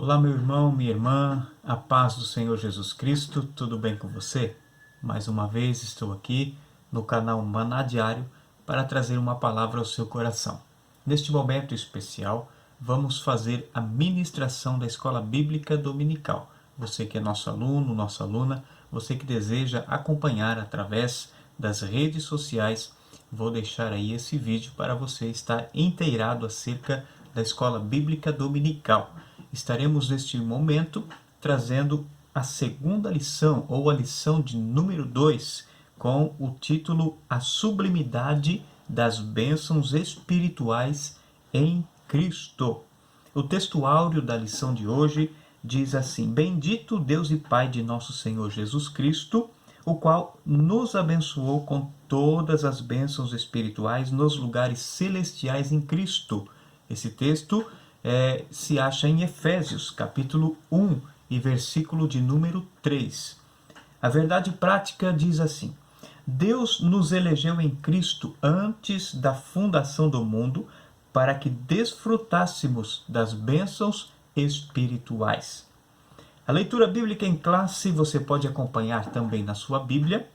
Olá, meu irmão, minha irmã, a paz do Senhor Jesus Cristo, tudo bem com você? Mais uma vez estou aqui no canal Maná Diário para trazer uma palavra ao seu coração. Neste momento especial, vamos fazer a ministração da Escola Bíblica Dominical. Você que é nosso aluno, nossa aluna, você que deseja acompanhar através das redes sociais, vou deixar aí esse vídeo para você estar inteirado acerca da Escola Bíblica Dominical. Estaremos neste momento trazendo a segunda lição, ou a lição de número 2, com o título A Sublimidade das Bênçãos Espirituais em Cristo. O texto áureo da lição de hoje diz assim: Bendito Deus e Pai de nosso Senhor Jesus Cristo, o qual nos abençoou com todas as bênçãos espirituais nos lugares celestiais em Cristo. Esse texto se acha em Efésios, capítulo 1, e versículo de número 3. A verdade prática diz assim: Deus nos elegeu em Cristo antes da fundação do mundo para que desfrutássemos das bênçãos espirituais. A leitura bíblica em classe você pode acompanhar também na sua Bíblia.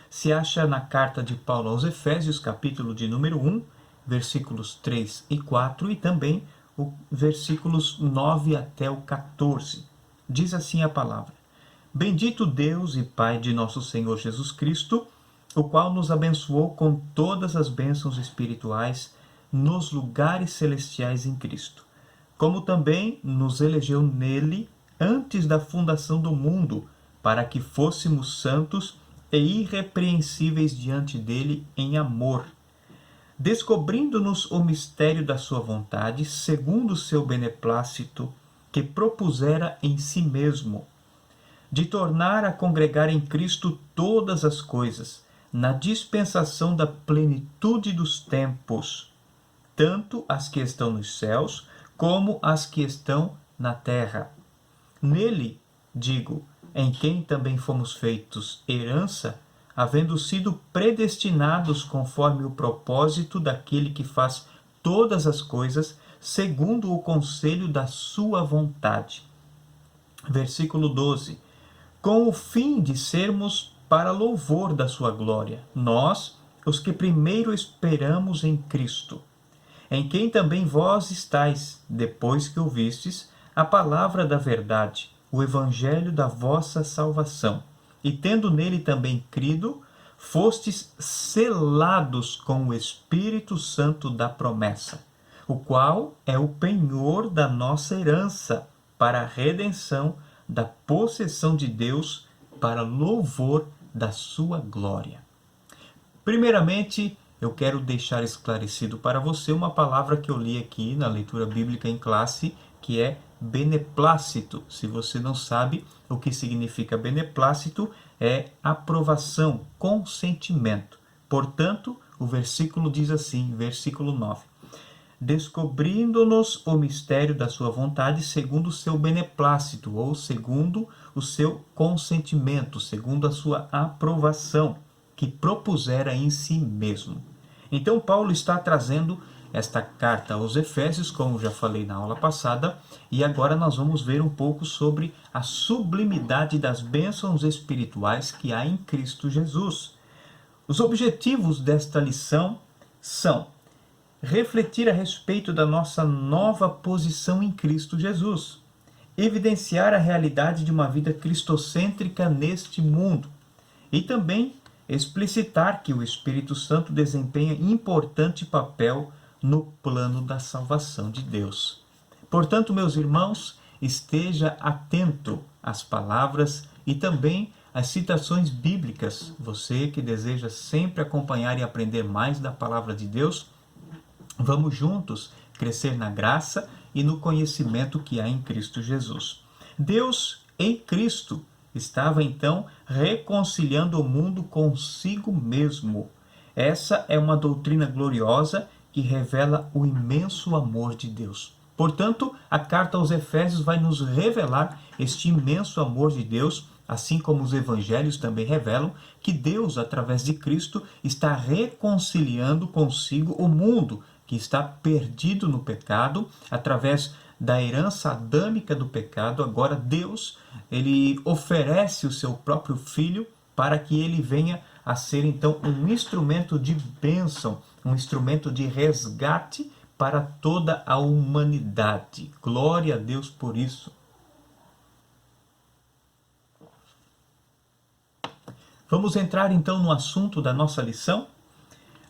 Se acha na carta de Paulo aos Efésios, capítulo de número 1, versículos 3 e 4, e também os versículos 9 até o 14. Diz assim a palavra: Bendito Deus e Pai de nosso Senhor Jesus Cristo, o qual nos abençoou com todas as bênçãos espirituais nos lugares celestiais em Cristo, como também nos elegeu nele antes da fundação do mundo, para que fôssemos santos e irrepreensíveis diante dele em amor, descobrindo-nos o mistério da sua vontade, segundo o seu beneplácito, que propusera em si mesmo, de tornar a congregar em Cristo todas as coisas, na dispensação da plenitude dos tempos, tanto as que estão nos céus, como as que estão na terra. Nele, digo, em quem também fomos feitos herança, havendo sido predestinados conforme o propósito daquele que faz todas as coisas, segundo o conselho da sua vontade. Versículo 12. Com o fim de sermos para louvor da sua glória, nós, os que primeiro esperamos em Cristo, em quem também vós estáis, depois que ouvistes a palavra da verdade, o evangelho da vossa salvação, e tendo nele também crido, fostes selados com o Espírito Santo da promessa, o qual é o penhor da nossa herança, para a redenção da possessão de Deus, para louvor da sua glória. Primeiramente, eu quero deixar esclarecido para você uma palavra que eu li aqui na leitura bíblica em classe, que é beneplácito. Se você não sabe o que significa beneplácito, é aprovação, consentimento. Portanto, o versículo diz assim, versículo 9: Descobrindo-nos o mistério da sua vontade segundo o seu beneplácito, ou segundo o seu consentimento, segundo a sua aprovação, que propusera em si mesmo. Então, Paulo está trazendo esta carta aos Efésios, como já falei na aula passada, e agora nós vamos ver um pouco sobre a sublimidade das bênçãos espirituais que há em Cristo Jesus. Os objetivos desta lição são refletir a respeito da nossa nova posição em Cristo Jesus, evidenciar a realidade de uma vida cristocêntrica neste mundo e também explicitar que o Espírito Santo desempenha importante papel no plano da salvação de Deus. Portanto, meus irmãos, esteja atento às palavras e também às citações bíblicas. Você que deseja sempre acompanhar e aprender mais da palavra de Deus, vamos juntos crescer na graça e no conhecimento que há em Cristo Jesus. Deus, em Cristo, estava então reconciliando o mundo consigo mesmo. Essa é uma doutrina gloriosa que revela o imenso amor de Deus. Portanto, a carta aos Efésios vai nos revelar este imenso amor de Deus, assim como os evangelhos também revelam que Deus, através de Cristo, está reconciliando consigo o mundo que está perdido no pecado, através da herança adâmica do pecado, agora Deus, ele oferece o seu próprio Filho para que ele venha a ser então um instrumento de bênção, um instrumento de resgate para toda a humanidade. Glória a Deus por isso. Vamos entrar então no assunto da nossa lição.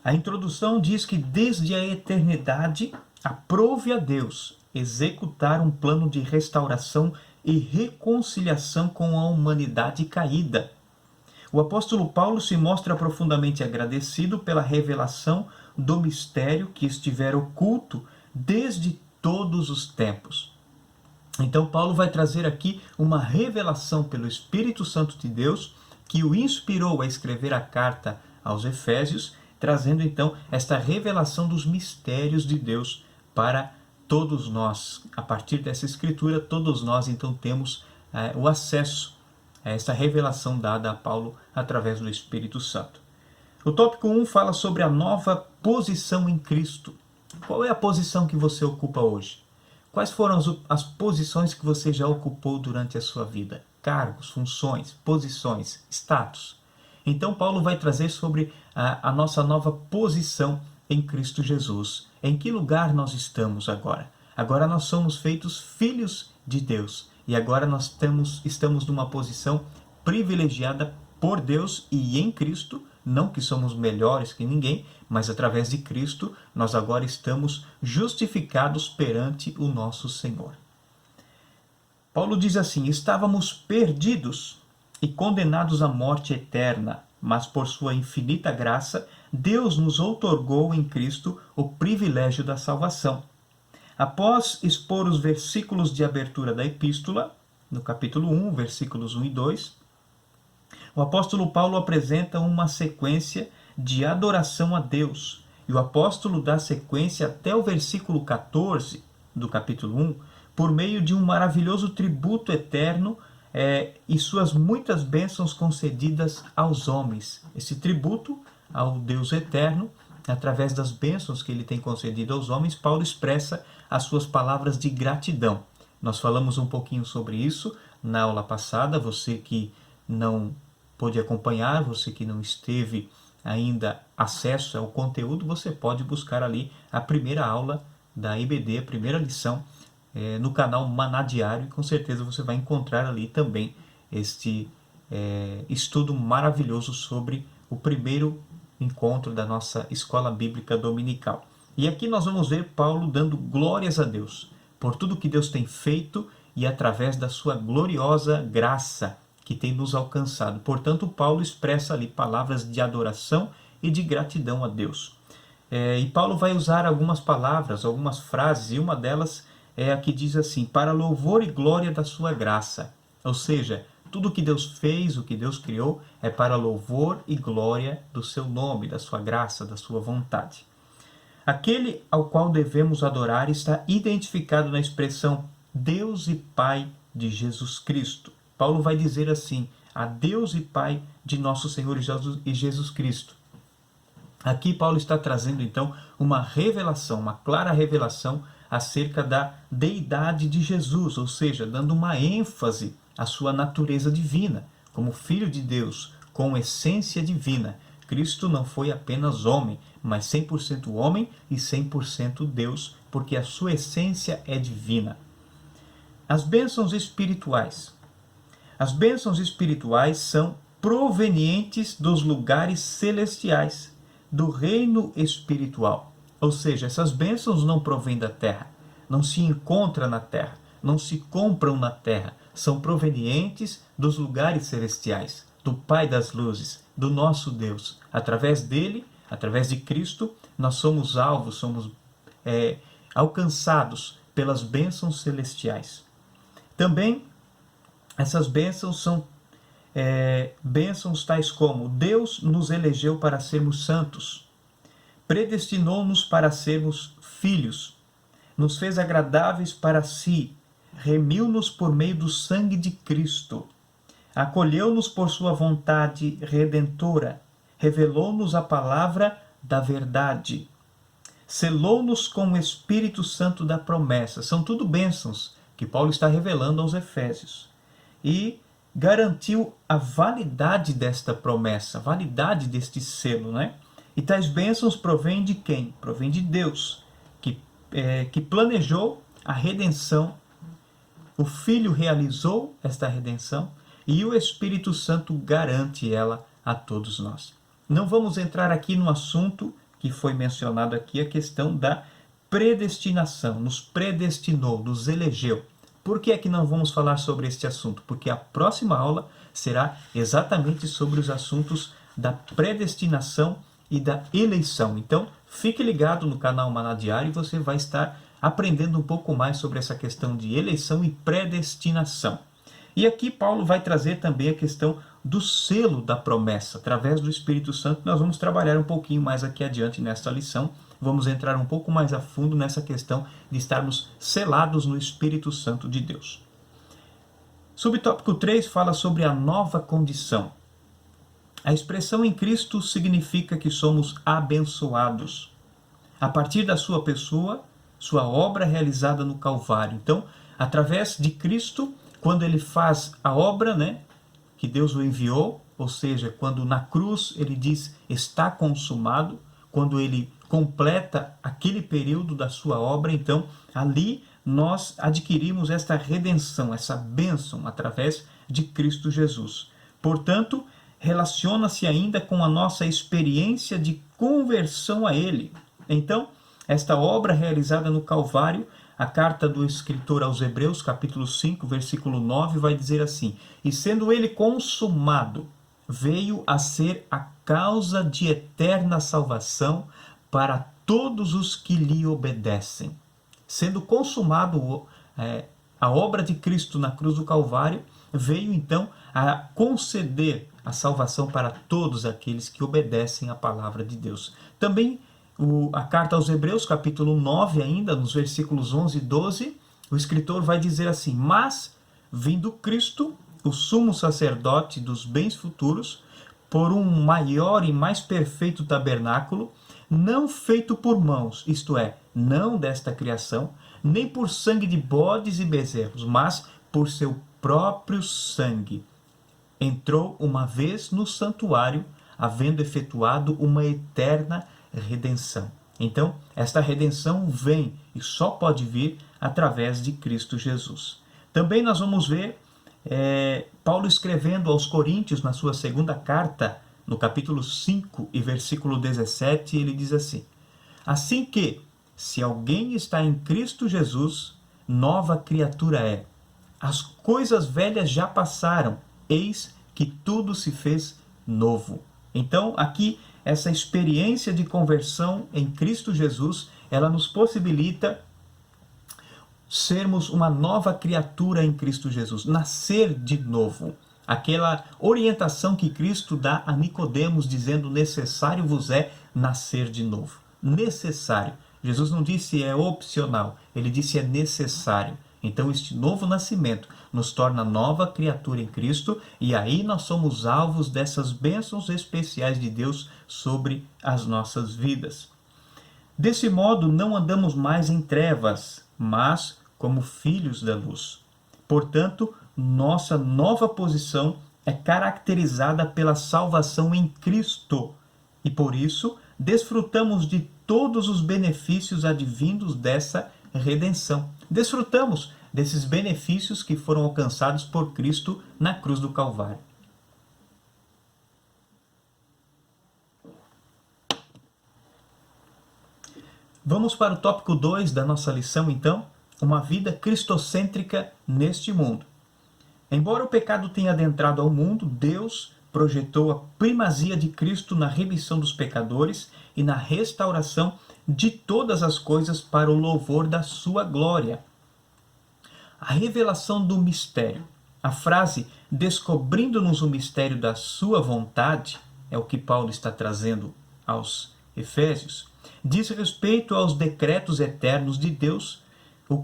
A introdução diz que desde a eternidade aprove a Deus executar um plano de restauração e reconciliação com a humanidade caída. O apóstolo Paulo se mostra profundamente agradecido pela revelação do mistério que estivera oculto desde todos os tempos. Então Paulo vai trazer aqui uma revelação pelo Espírito Santo de Deus que o inspirou a escrever a carta aos Efésios, trazendo então esta revelação dos mistérios de Deus para todos nós. A partir dessa escritura, todos nós então temos o acesso a esta revelação dada a Paulo através do Espírito Santo. O tópico 1 fala sobre a nova posição em Cristo. Qual é a posição que você ocupa hoje? Quais foram as posições que você já ocupou durante a sua vida? Cargos, funções, posições, status. Então Paulo vai trazer sobre a nossa nova posição em Cristo Jesus. Em que lugar nós estamos agora? Agora nós somos feitos filhos de Deus. E agora nós estamos numa posição privilegiada por Deus e em Cristo. Não que somos melhores que ninguém, mas através de Cristo nós agora estamos justificados perante o nosso Senhor. Paulo diz assim: estávamos perdidos e condenados à morte eterna, mas por sua infinita graça, Deus nos outorgou em Cristo o privilégio da salvação. Após expor os versículos de abertura da epístola, no capítulo 1, versículos 1 e 2, o apóstolo Paulo apresenta uma sequência de adoração a Deus. E o apóstolo dá sequência até o versículo 14 do capítulo 1, por meio de um maravilhoso tributo eterno e suas muitas bênçãos concedidas aos homens. Esse tributo ao Deus eterno, através das bênçãos que ele tem concedido aos homens, Paulo expressa as suas palavras de gratidão. Nós falamos um pouquinho sobre isso na aula passada. Você que não pôde acompanhar, você que não esteve ainda acesso ao conteúdo, você pode buscar ali a primeira aula da IBD, a primeira lição, no canal Maná Diário, e com certeza você vai encontrar ali também este estudo maravilhoso sobre o primeiro encontro da nossa escola bíblica dominical. E aqui nós vamos ver Paulo dando glórias a Deus por tudo que Deus tem feito e através da sua gloriosa graça que tem nos alcançado. Portanto, Paulo expressa ali palavras de adoração e de gratidão a Deus. E Paulo vai usar algumas palavras, algumas frases, e uma delas é a que diz assim: para louvor e glória da sua graça. Ou seja, tudo que Deus fez, o que Deus criou, é para louvor e glória do seu nome, da sua graça, da sua vontade. Aquele ao qual devemos adorar está identificado na expressão Deus e Pai de Jesus Cristo. Paulo vai dizer assim: a Deus e Pai de nosso Senhor Jesus Cristo. Aqui Paulo está trazendo então uma revelação, uma clara revelação acerca da deidade de Jesus, ou seja, dando uma ênfase à sua natureza divina. Como Filho de Deus, com essência divina, Cristo não foi apenas homem, mas 100% homem e 100% Deus, porque a sua essência é divina. As bênçãos espirituais. As bênçãos espirituais são provenientes dos lugares celestiais, do reino espiritual. Ou seja, essas bênçãos não provêm da terra, não se encontram na terra, não se compram na terra, são provenientes dos lugares celestiais, do Pai das luzes, do nosso Deus. Através dele, através de Cristo, nós somos alvos, somos alcançados pelas bênçãos celestiais. Também essas bênçãos são bênçãos tais como: Deus nos elegeu para sermos santos, predestinou-nos para sermos filhos, nos fez agradáveis para si, remiu-nos por meio do sangue de Cristo, acolheu-nos por sua vontade redentora, revelou-nos a palavra da verdade. selou-nos com o Espírito Santo da promessa. São tudo bênçãos que Paulo está revelando aos Efésios. E garantiu a validade desta promessa, a validade deste selo, né? E tais bênçãos provêm de quem? Provém de Deus, que planejou a redenção. O Filho realizou esta redenção e o Espírito Santo garante ela a todos nós. Não vamos entrar aqui no assunto que foi mencionado aqui, a questão da predestinação. Nos predestinou, nos elegeu. Por que é que não vamos falar sobre este assunto? Porque a próxima aula será exatamente sobre os assuntos da predestinação e da eleição. Então, fique ligado no canal Maná Diário e você vai estar aprendendo um pouco mais sobre essa questão de eleição e predestinação. E aqui Paulo vai trazer também a questão do selo da promessa. Através do Espírito Santo, nós vamos trabalhar um pouquinho mais aqui adiante nesta lição. Vamos entrar um pouco mais a fundo nessa questão de estarmos selados no Espírito Santo de Deus. Subtópico 3 fala sobre a nova condição. A expressão em Cristo significa que somos abençoados. A partir da sua pessoa, sua obra realizada no Calvário. Então, através de Cristo, quando ele faz a obra, né, que Deus o enviou, ou seja, quando na cruz ele diz está consumado, quando ele completa aquele período da sua obra, então ali nós adquirimos esta redenção, essa bênção através de Cristo Jesus. Portanto, relaciona-se ainda com a nossa experiência de conversão a Ele. Então, esta obra realizada no Calvário, a carta do escritor aos Hebreus, capítulo 5, versículo 9, vai dizer assim: e sendo ele consumado, veio a ser a causa de eterna salvação para todos os que lhe obedecem. Sendo consumado a obra de Cristo na cruz do Calvário, veio então a conceder a salvação para todos aqueles que obedecem à palavra de Deus. Também a carta aos Hebreus, capítulo 9 ainda, nos versículos 11 e 12, o escritor vai dizer assim: mas, vindo Cristo, o sumo sacerdote dos bens futuros, por um maior e mais perfeito tabernáculo, não feito por mãos, isto é, não desta criação, nem por sangue de bodes e bezerros, mas por seu próprio sangue, entrou uma vez no santuário, havendo efetuado uma eterna redenção. Então, esta redenção vem e só pode vir através de Cristo Jesus. Também nós vamos ver Paulo escrevendo aos Coríntios, na sua segunda carta, no capítulo 5 e versículo 17, ele diz assim: assim que, se alguém está em Cristo Jesus, nova criatura é. As coisas velhas já passaram, eis que tudo se fez novo. Então, aqui, essa experiência de conversão em Cristo Jesus, ela nos possibilita sermos uma nova criatura em Cristo Jesus, nascer de novo. Aquela orientação que Cristo dá a Nicodemos, dizendo: necessário vos é nascer de novo. Necessário. Jesus não disse é opcional, ele disse é necessário. Então este novo nascimento nos torna nova criatura em Cristo, e aí nós somos alvos dessas bênçãos especiais de Deus sobre as nossas vidas. Desse modo não andamos mais em trevas, mas como filhos da luz. Portanto, nossa nova posição é caracterizada pela salvação em Cristo, e por isso desfrutamos de todos os benefícios advindos dessa redenção. Desfrutamos desses benefícios que foram alcançados por Cristo na cruz do Calvário. Vamos para o tópico 2 da nossa lição, então: uma vida cristocêntrica neste mundo. Embora o pecado tenha adentrado ao mundo, Deus projetou a primazia de Cristo na remissão dos pecadores e na restauração de todas as coisas para o louvor da sua glória. A revelação do mistério. A frase descobrindo-nos o mistério da sua vontade, é o que Paulo está trazendo aos Efésios, diz respeito aos decretos eternos de Deus,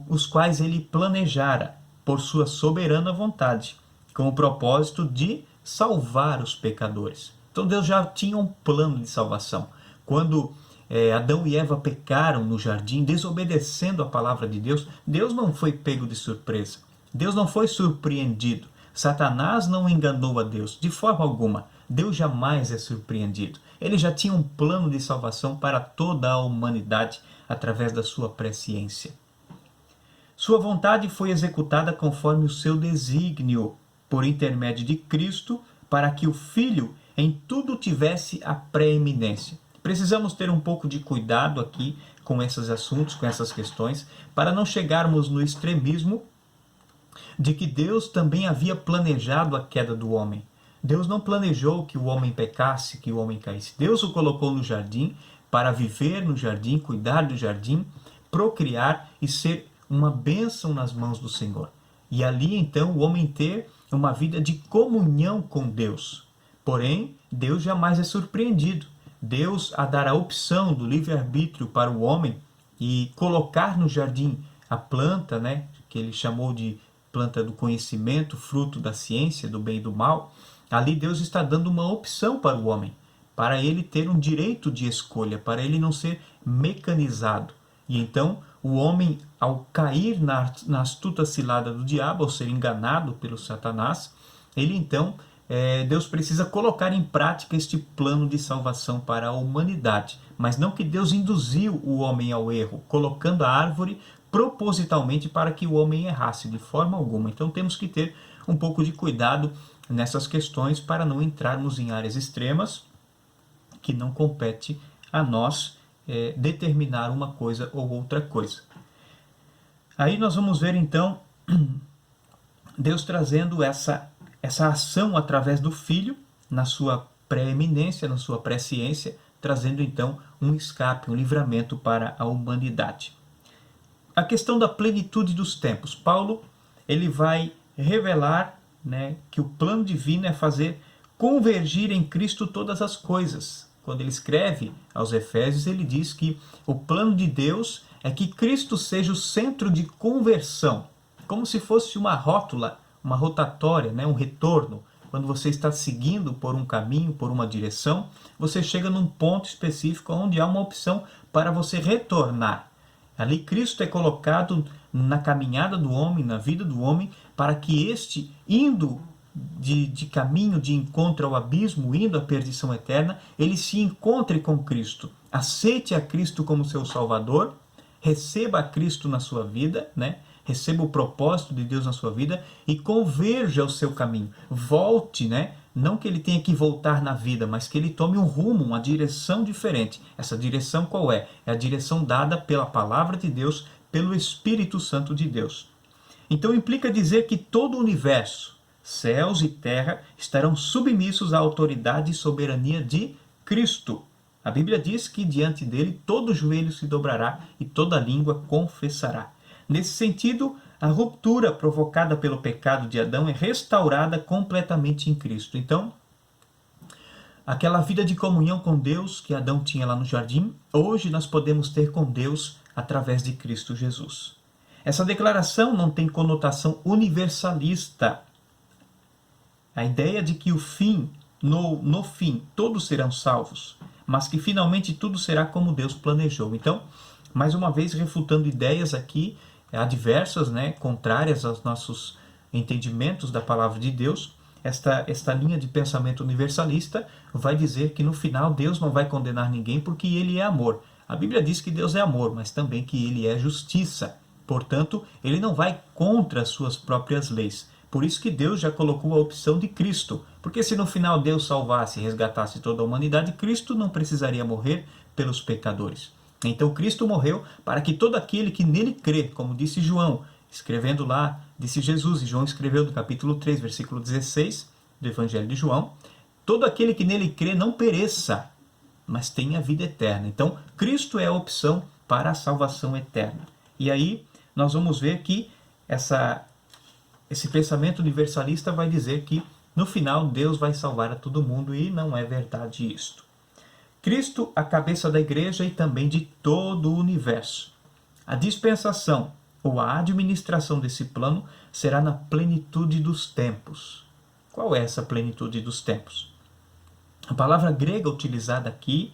os quais ele planejara por sua soberana vontade, com o propósito de salvar os pecadores. Então Deus já tinha um plano de salvação. Quando Adão e Eva pecaram no jardim, desobedecendo a palavra de Deus, Deus não foi pego de surpresa. Deus não foi surpreendido. Satanás não enganou a Deus, de forma alguma. Deus jamais é surpreendido. Ele já tinha um plano de salvação para toda a humanidade através da sua presciência. Sua vontade foi executada conforme o seu desígnio, por intermédio de Cristo, para que o Filho em tudo tivesse a preeminência. Precisamos ter um pouco de cuidado aqui com esses assuntos, com essas questões, para não chegarmos no extremismo de que Deus também havia planejado a queda do homem. Deus não planejou que o homem pecasse, que o homem caísse. Deus o colocou no jardim para viver no jardim, cuidar do jardim, procriar e ser uma bênção nas mãos do Senhor. E ali então o homem ter uma vida de comunhão com Deus. Porém, Deus jamais é surpreendido. Deus, a dar a opção do livre-arbítrio para o homem e colocar no jardim a planta, que ele chamou de planta do conhecimento, fruto da ciência, do bem e do mal, ali Deus está dando uma opção para o homem, para ele ter um direito de escolha, para ele não ser mecanizado. E então, o homem, ao cair na astuta cilada do diabo, ao ser enganado pelo Satanás, ele então, Deus precisa colocar em prática este plano de salvação para a humanidade. Mas não que Deus induziu o homem ao erro, colocando a árvore propositalmente para que o homem errasse, de forma alguma. Então temos que ter um pouco de cuidado nessas questões para não entrarmos em áreas extremas que não compete a nós determinar uma coisa ou outra coisa. Aí nós vamos ver então Deus trazendo essa ação através do Filho, na sua preeminência, na sua presciência, trazendo então um escape, um livramento para a humanidade. A questão da plenitude dos tempos. Paulo ele vai revelar que o plano divino é fazer convergir em Cristo todas as coisas. Quando ele escreve aos Efésios, ele diz que o plano de Deus é que Cristo seja o centro de conversão, como se fosse uma rótula, uma rotatória, um retorno. Quando você está seguindo por um caminho, por uma direção, você chega num ponto específico onde há uma opção para você retornar. Ali Cristo é colocado na caminhada do homem, na vida do homem, para que este, indo de caminho de encontro ao abismo, indo à perdição eterna, ele se encontre com Cristo, aceite a Cristo como seu Salvador, receba a Cristo na sua vida, receba o propósito de Deus na sua vida e converja ao seu caminho. Volte, não que ele tenha que voltar na vida, mas que ele tome um rumo, uma direção diferente. Essa direção qual é? É a direção dada pela palavra de Deus, pelo Espírito Santo de Deus. Então implica dizer que todo o universo, céus e terra, estarão submissos à autoridade e soberania de Cristo. A Bíblia diz que diante dele todo joelho se dobrará e toda língua confessará. Nesse sentido, a ruptura provocada pelo pecado de Adão é restaurada completamente em Cristo. Então, aquela vida de comunhão com Deus que Adão tinha lá no jardim, hoje nós podemos ter com Deus através de Cristo Jesus. Essa declaração não tem conotação universalista. A ideia de que no fim, todos serão salvos, mas que finalmente tudo será como Deus planejou. Então, mais uma vez, refutando ideias aqui adversas, contrárias aos nossos entendimentos da palavra de Deus, esta linha de pensamento universalista vai dizer que no final Deus não vai condenar ninguém porque ele é amor. A Bíblia diz que Deus é amor, mas também que ele é justiça. Portanto, ele não vai contra as suas próprias leis. Por isso que Deus já colocou a opção de Cristo. Porque se no final Deus salvasse e resgatasse toda a humanidade, Cristo não precisaria morrer pelos pecadores. Então Cristo morreu para que todo aquele que nele crê, como disse João, escrevendo lá, disse Jesus, e João escreveu no capítulo 3, versículo 16 do Evangelho de João, todo aquele que nele crê não pereça, mas tenha vida eterna. Então Cristo é a opção para a salvação eterna. E aí nós vamos ver que esse pensamento universalista vai dizer que no final Deus vai salvar a todo mundo, e não é verdade isto. Cristo, a cabeça da igreja e também de todo o universo. A dispensação ou a administração desse plano será na plenitude dos tempos. Qual é essa plenitude dos tempos? A palavra grega utilizada aqui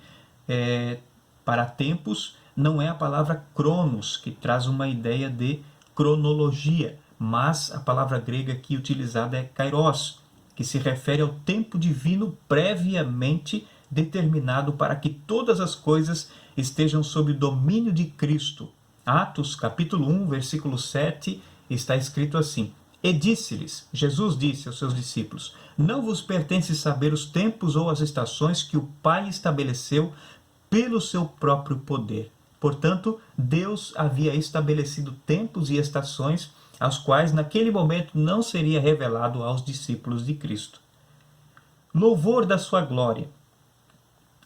para tempos não é a palavra cronos, que traz uma ideia de cronologia, mas a palavra grega aqui utilizada é kairos, que se refere ao tempo divino previamente determinado para que todas as coisas estejam sob o domínio de Cristo. Atos, capítulo 1, versículo 7, está escrito assim: E disse-lhes, Jesus disse aos seus discípulos, não vos pertence saber os tempos ou as estações que o Pai estabeleceu pelo seu próprio poder. Portanto, Deus havia estabelecido tempos e estações aos quais naquele momento não seria revelado aos discípulos de Cristo. Louvor da sua glória.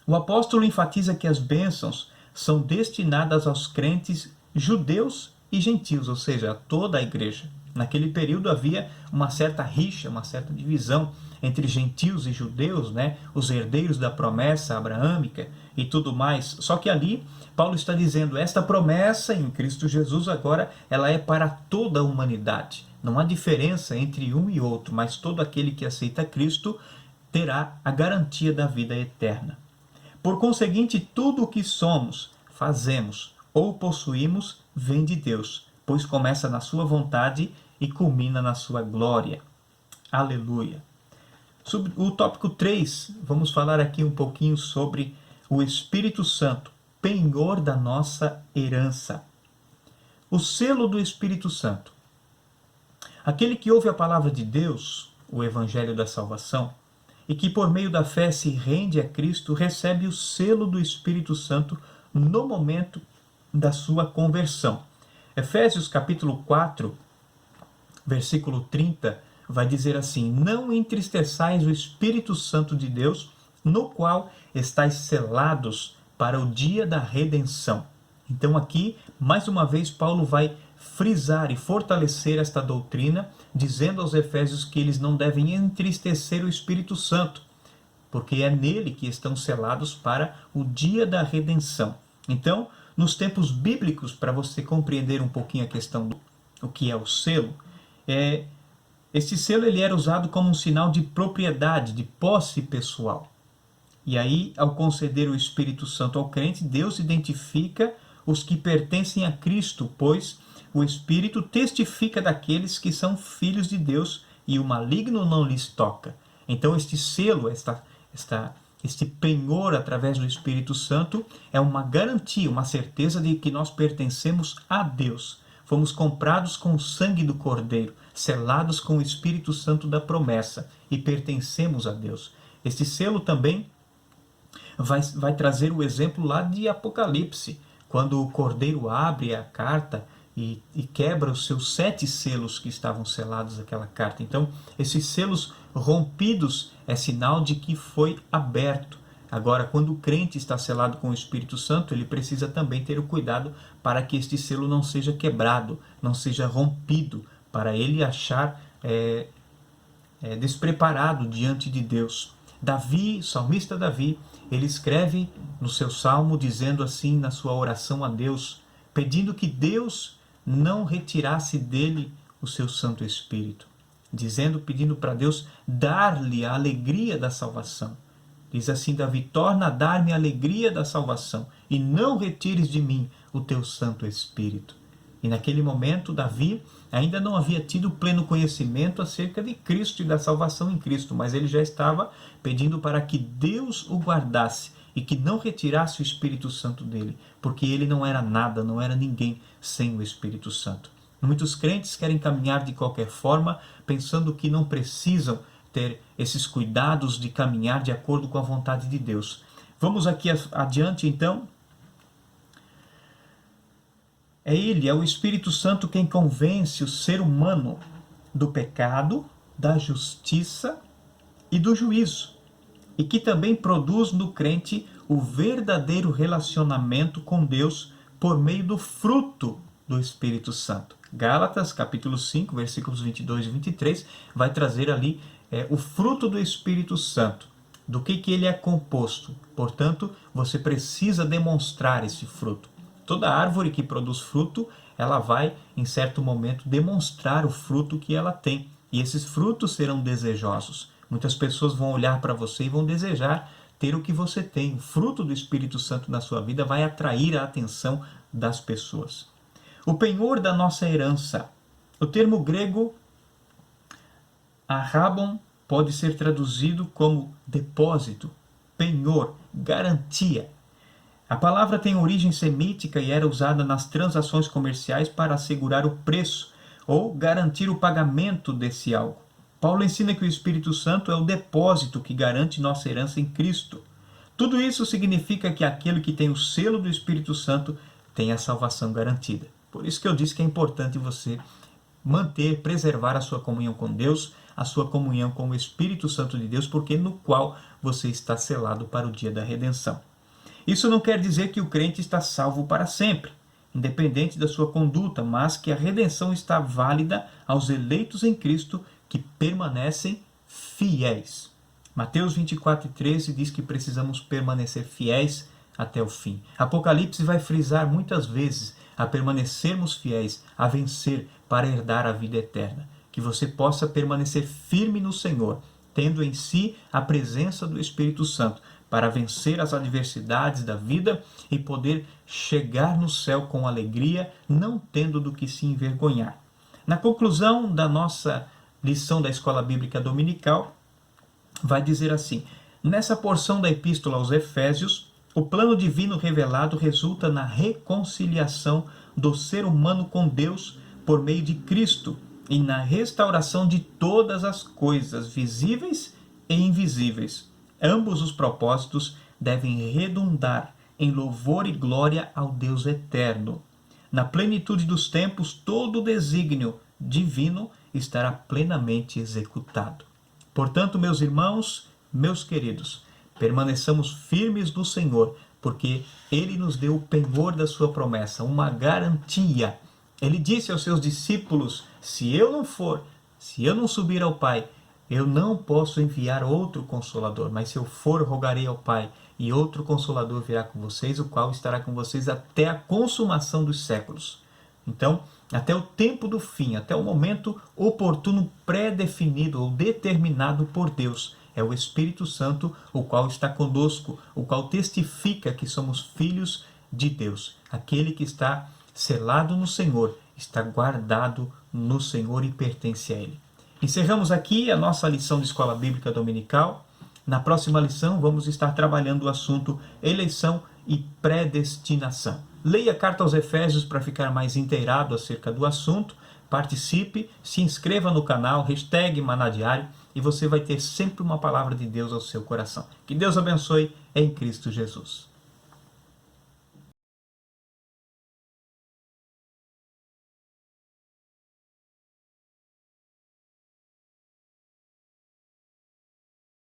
O apóstolo enfatiza que as bênçãos são destinadas aos crentes judeus e gentios, ou seja, a toda a igreja. Naquele período havia uma certa rixa, uma certa divisão entre gentios e judeus, né? Os herdeiros da promessa abraâmica e tudo mais. Só que ali Paulo está dizendo, esta promessa em Cristo Jesus agora ela é para toda a humanidade. Não há diferença entre um e outro, mas todo aquele que aceita Cristo terá a garantia da vida eterna. Por conseguinte, tudo o que somos, fazemos ou possuímos vem de Deus, pois começa na sua vontade e culmina na sua glória. Aleluia. Sobre o tópico 3, vamos falar aqui um pouquinho sobre o Espírito Santo, penhor da nossa herança. O selo do Espírito Santo. Aquele que ouve a palavra de Deus, o Evangelho da Salvação, e que por meio da fé se rende a Cristo, recebe o selo do Espírito Santo no momento da sua conversão. Efésios capítulo 4, versículo 30, vai dizer assim, não entristeçais o Espírito Santo de Deus, no qual estáis selados para o dia da redenção. Então aqui, mais uma vez, Paulo vai frisar e fortalecer esta doutrina, dizendo aos Efésios que eles não devem entristecer o Espírito Santo, porque é nele que estão selados para o dia da redenção. Então, nos tempos bíblicos, para você compreender um pouquinho a questão do que é o selo, esse selo ele era usado como um sinal de propriedade, de posse pessoal. E aí, ao conceder o Espírito Santo ao crente, Deus identifica os que pertencem a Cristo, pois o Espírito testifica daqueles que são filhos de Deus e o maligno não lhes toca. Então este selo, este penhor através do Espírito Santo é uma garantia, uma certeza de que nós pertencemos a Deus. Fomos comprados com o sangue do Cordeiro, selados com o Espírito Santo da promessa e pertencemos a Deus. Este selo também vai trazer o exemplo lá de Apocalipse, quando o Cordeiro abre a carta e quebra os seus 7 selos que estavam selados naquela carta. Então, esses selos rompidos é sinal de que foi aberto. Agora, quando o crente está selado com o Espírito Santo, ele precisa também ter o cuidado para que este selo não seja quebrado, não seja rompido, para ele achar despreparado diante de Deus. Davi, o salmista Davi, ele escreve no seu salmo dizendo assim na sua oração a Deus, pedindo que Deus não retirasse dele o seu Santo Espírito, pedindo para Deus dar-lhe a alegria da salvação. Diz assim Davi, torna a dar-me a alegria da salvação e não retires de mim o teu Santo Espírito. E naquele momento Davi ainda não havia tido pleno conhecimento acerca de Cristo e da salvação em Cristo, mas ele já estava pedindo para que Deus o guardasse e que não retirasse o Espírito Santo dele, porque ele não era nada, não era ninguém sem o Espírito Santo. Muitos crentes querem caminhar de qualquer forma, pensando que não precisam ter esses cuidados de caminhar de acordo com a vontade de Deus. Vamos aqui adiante então. É o Espírito Santo quem convence o ser humano do pecado, da justiça e do juízo, e que também produz no crente o verdadeiro relacionamento com Deus por meio do fruto do Espírito Santo. Gálatas, capítulo 5, versículos 22 e 23, vai trazer ali o fruto do Espírito Santo. Do que ele é composto. Portanto, você precisa demonstrar esse fruto. Toda árvore que produz fruto, ela vai, em certo momento, demonstrar o fruto que ela tem. E esses frutos serão desejosos. Muitas pessoas vão olhar para você e vão desejar ter o que você tem. O fruto do Espírito Santo na sua vida vai atrair a atenção das pessoas. O penhor da nossa herança. O termo grego arrabon pode ser traduzido como depósito, penhor, garantia. A palavra tem origem semítica e era usada nas transações comerciais para assegurar o preço ou garantir o pagamento desse algo. Paulo ensina que o Espírito Santo é o depósito que garante nossa herança em Cristo. Tudo isso significa que aquele que tem o selo do Espírito Santo tem a salvação garantida. Por isso que eu disse que é importante você manter, preservar a sua comunhão com Deus, a sua comunhão com o Espírito Santo de Deus, porque no qual você está selado para o dia da redenção. Isso não quer dizer que o crente está salvo para sempre, independente da sua conduta, mas que a redenção está válida aos eleitos em Cristo que permanecem fiéis. Mateus 24:13 diz que precisamos permanecer fiéis até o fim. Apocalipse vai frisar muitas vezes a permanecermos fiéis, a vencer para herdar a vida eterna. Que você possa permanecer firme no Senhor, tendo em si a presença do Espírito Santo, para vencer as adversidades da vida e poder chegar no céu com alegria, não tendo do que se envergonhar. Na conclusão da nossa lição da Escola Bíblica Dominical, vai dizer assim: nessa porção da Epístola aos Efésios, o plano divino revelado resulta na reconciliação do ser humano com Deus por meio de Cristo e na restauração de todas as coisas, visíveis e invisíveis. Ambos os propósitos devem redundar em louvor e glória ao Deus eterno. Na plenitude dos tempos, todo o desígnio divino estará plenamente executado. Portanto, meus irmãos, meus queridos, permaneçamos firmes no Senhor, porque Ele nos deu o penhor da sua promessa, uma garantia. Ele disse aos seus discípulos: se eu não for, se eu não subir ao Pai, eu não posso enviar outro Consolador, mas se eu for, rogarei ao Pai, e outro Consolador virá com vocês, o qual estará com vocês até a consumação dos séculos. Então, até o tempo do fim, até o momento oportuno, pré-definido ou determinado por Deus, é o Espírito Santo, o qual está conosco, o qual testifica que somos filhos de Deus. Aquele que está selado no Senhor, está guardado no Senhor e pertence a Ele. Encerramos aqui a nossa lição de Escola Bíblica Dominical. Na próxima lição vamos estar trabalhando o assunto eleição e predestinação. Leia a carta aos Efésios para ficar mais inteirado acerca do assunto. Participe, se inscreva no canal, #Manadiário, e você vai ter sempre uma palavra de Deus ao seu coração. Que Deus abençoe em Cristo Jesus.